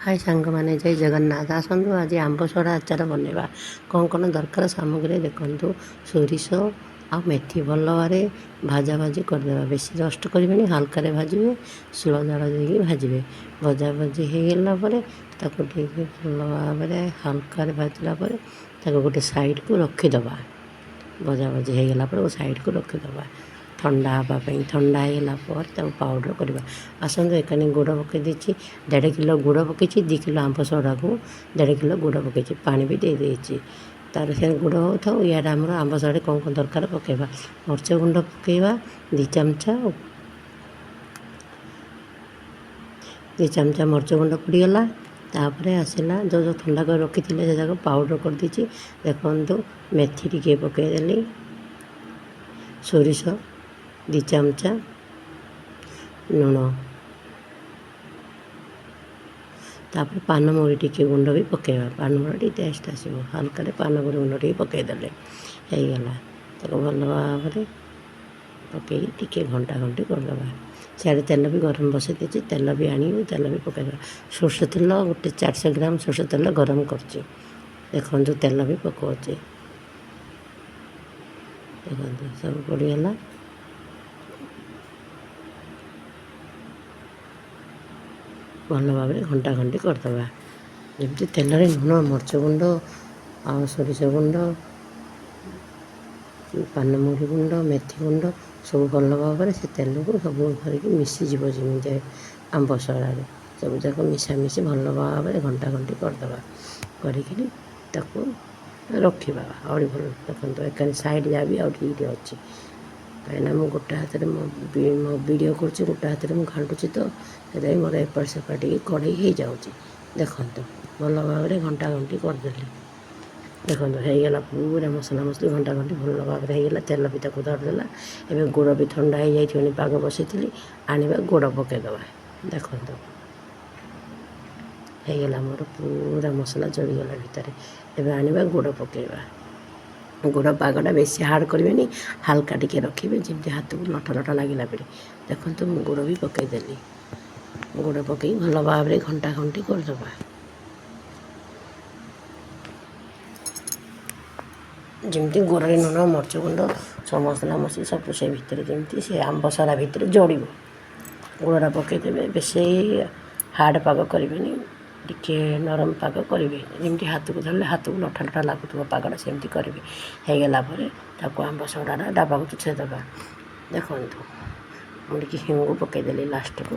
हाय सांग मैंने जय जगन्नाथ आसतु आज आंबसरा आचार बनवा कौन कौन दरकार सामग्री देखु सोरिष आ मेथी भल भाव भाजा भाजी करदे बेस रस्ट करें हाल्का भाजबे शिल जाल दे भाजबे भजा भाजी होगला ठीक भल भाव हाल्का भाजला गोटे साइड को रखीदबा भजा भाजी होगला साइड को रखीदबा ठंडा हाँपाई ठंडा होगला पाउडर करवा आसतु एकानी गुड़ पकई 1.5 किलो गुड़ पकई 2 किलो आंब सड़ा को 1.5 किलो गुड़ पकई पानी भी दे देती तार से गुड़ हो था यार आम आंब सड़ा कौन कौन दरकार पकेबा मर्च गुंड पकेबा 2 चमचा मर्च गुंड पड़गला तापर आसला जो जो ठंडा कर रखी थे से पाउडर कर दीची देखु मेथी टिके पकईदेली सोरिष 2 चमचा लुण तापर पान मुड़ी टिके गुंड भी पकेबा पान मुड़ी टेस्ट आसो हाल्का पान मुड़ी गुंड टे पकईदेले होगला भल भाव पकई टिके घंटा घंटी करदे सियाड़े तेल भी गरम बसई देती तेल भी आनी तेल भी पकईदे सोर्ष तेल गोटे 400 ग्राम सोर्ष तेल गरम कर देखो तेल भी पकाऊे देखो सब पड़गला भल भाव घंटा घंटी करदे जमी तेल लुण मर्च गुंड आ सोरिष गुंड पान मुड़ी गुंड मेथी गुंड सब भल भाव से तेल को सब भरिक मिसीज जमी आंब सड़ा सब जाक मिशामिशी भल भाव घंटा घंटी करदे कर रखा आउरी भल देखो एक साइड जहाँ भी आउरी अच्छी कहीं मुझे गोटे हाथ में मो वीडियो कर गोटे हाथ में घाटुची तो से मोर एपट सेपट कड़े हो जाऊँगी देखो भल भाव घंटा घंटी करदेली देखो होगला पूरा मसला मसली घंटा घंटी भल भाव होगला तेल भी ताक धरदेला एवं गुड़ भी ठंडा हो जाए पाग बसई आने गुड़ पकईदबा देखो होगला मोर पूरा मसला जड़गला भितर एवं आने गुड़ पकईबा गुड़ पागटा बेसी हार्ड करें हाल्का टिके रखिए जमी हाथ को लठ लठ लगे पे देखो मुझे गुड़ भी पकईदेली गुड़ पकई भल भाव घंटा घंटी करदबा जमी गुड़ लुण मर्च गुंड सब मसला मसली सब से भितर जमी से आंब सरा भितर जड़ गुड़ा पकईदे बेस हार्ड पाग करें टिके नरम पाग करेंगे जमी हाथ को धरले हाथ को लठा लठा लगुव पागटा सेमती करेंगे होगला आंब सड़ा डाबा को छेदबा देखो मुझे हिंगू पकईदेली लास्ट को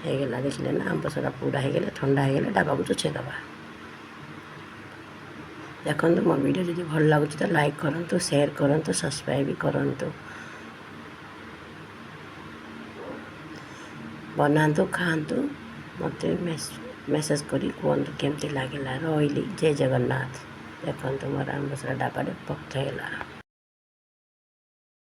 होगला देखिले ना आंब सड़ा पूरा होगला ठंडा होगला डाबा को छेदबा देखो मो वीडियो जब भल लगुच तो लाइक करूँ शेयर करूँ सब्सक्राइब भी करूँ बनातु खातु मत मेसेज करी कहतु केमती लगे रही जय जगन्नाथ देखो मोर आंब सड़ा डाबा पकईला।